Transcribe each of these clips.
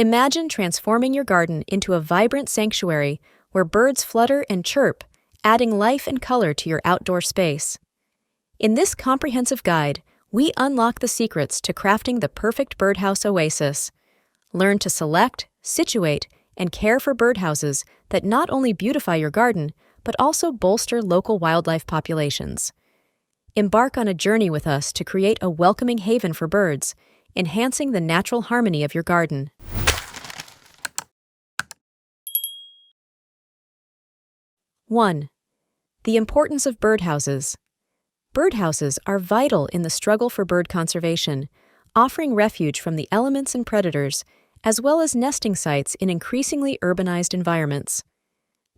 Imagine transforming your garden into a vibrant sanctuary where birds flutter and chirp, adding life and color to your outdoor space. In this comprehensive guide, we unlock the secrets to crafting the perfect birdhouse oasis. Learn to select, situate, and care for birdhouses that not only beautify your garden, but also bolster local wildlife populations. Embark on a journey with us to create a welcoming haven for birds, enhancing the natural harmony of your garden. One, the importance of birdhouses. Birdhouses are vital in the struggle for bird conservation, offering refuge from the elements and predators, as well as nesting sites in increasingly urbanized environments.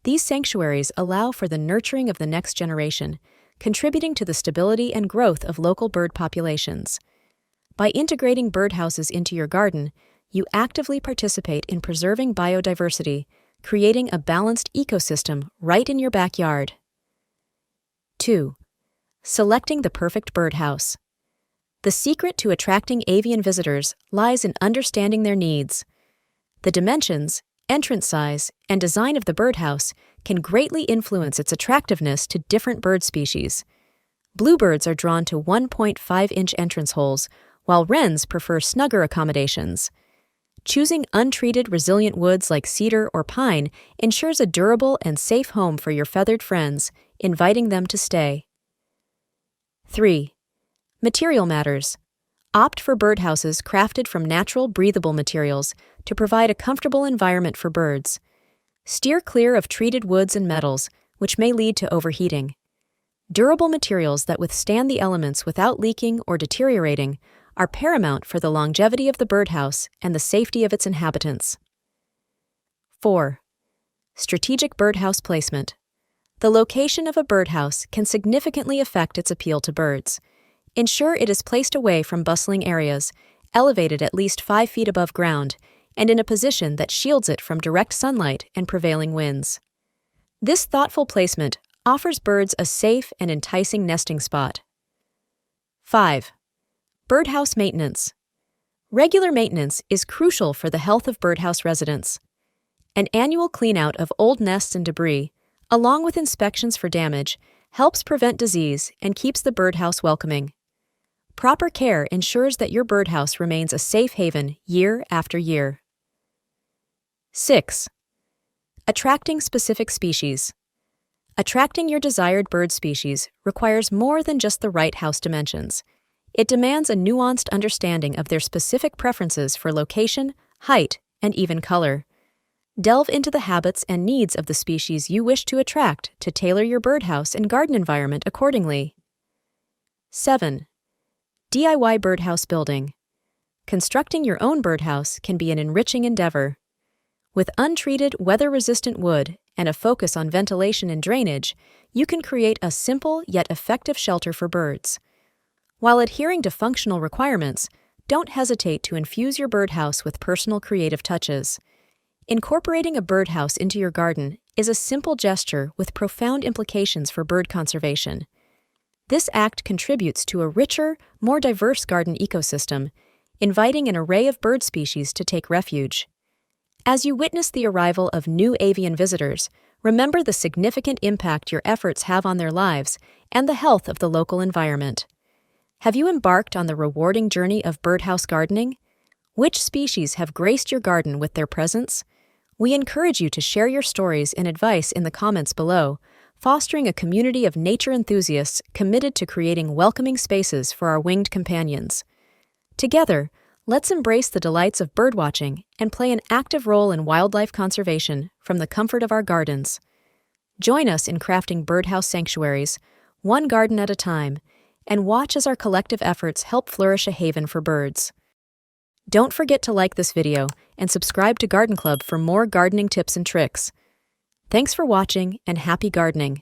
These sanctuaries allow for the nurturing of the next generation, contributing to the stability and growth of local bird populations. By integrating birdhouses into your garden, you actively participate in preserving biodiversity, creating a balanced ecosystem right in your backyard. 2. Selecting the perfect birdhouse. The secret to attracting avian visitors lies in understanding their needs. The dimensions, entrance size, and design of the birdhouse can greatly influence its attractiveness to different bird species. Bluebirds are drawn to 1.5-inch entrance holes, while wrens prefer snugger accommodations. Choosing untreated resilient woods like cedar or pine ensures a durable and safe home for your feathered friends, inviting them to stay. 3. Material matters. Opt for birdhouses crafted from natural, breathable materials to provide a comfortable environment for birds. Steer clear of treated woods and metals, which may lead to overheating. Durable materials that withstand the elements without leaking or deteriorating are paramount for the longevity of the birdhouse and the safety of its inhabitants. 4. Strategic birdhouse placement. The location of a birdhouse can significantly affect its appeal to birds. Ensure it is placed away from bustling areas, elevated at least 5 feet above ground, and in a position that shields it from direct sunlight and prevailing winds. This thoughtful placement offers birds a safe and enticing nesting spot. 5. Birdhouse maintenance. Regular maintenance is crucial for the health of birdhouse residents. An annual cleanout of old nests and debris, along with inspections for damage, helps prevent disease and keeps the birdhouse welcoming. Proper care ensures that your birdhouse remains a safe haven year after year. 6. Attracting specific species. Attracting your desired bird species requires more than just the right house dimensions. It demands a nuanced understanding of their specific preferences for location, height, and even color. Delve into the habits and needs of the species you wish to attract to tailor your birdhouse and garden environment accordingly. 7. DIY birdhouse building. Constructing your own birdhouse can be an enriching endeavor. With untreated, weather-resistant wood and a focus on ventilation and drainage, you can create a simple yet effective shelter for birds. While adhering to functional requirements, don't hesitate to infuse your birdhouse with personal creative touches. Incorporating a birdhouse into your garden is a simple gesture with profound implications for bird conservation. This act contributes to a richer, more diverse garden ecosystem, inviting an array of bird species to take refuge. As you witness the arrival of new avian visitors, remember the significant impact your efforts have on their lives and the health of the local environment. Have you embarked on the rewarding journey of birdhouse gardening? Which species have graced your garden with their presence? We encourage you to share your stories and advice in the comments below, fostering a community of nature enthusiasts committed to creating welcoming spaces for our winged companions. Together, let's embrace the delights of birdwatching and play an active role in wildlife conservation from the comfort of our gardens. Join us in crafting birdhouse sanctuaries, one garden at a time, and watch as our collective efforts help flourish a haven for birds. Don't forget to like this video and subscribe to Garden Club for more gardening tips and tricks. Thanks for watching and happy gardening!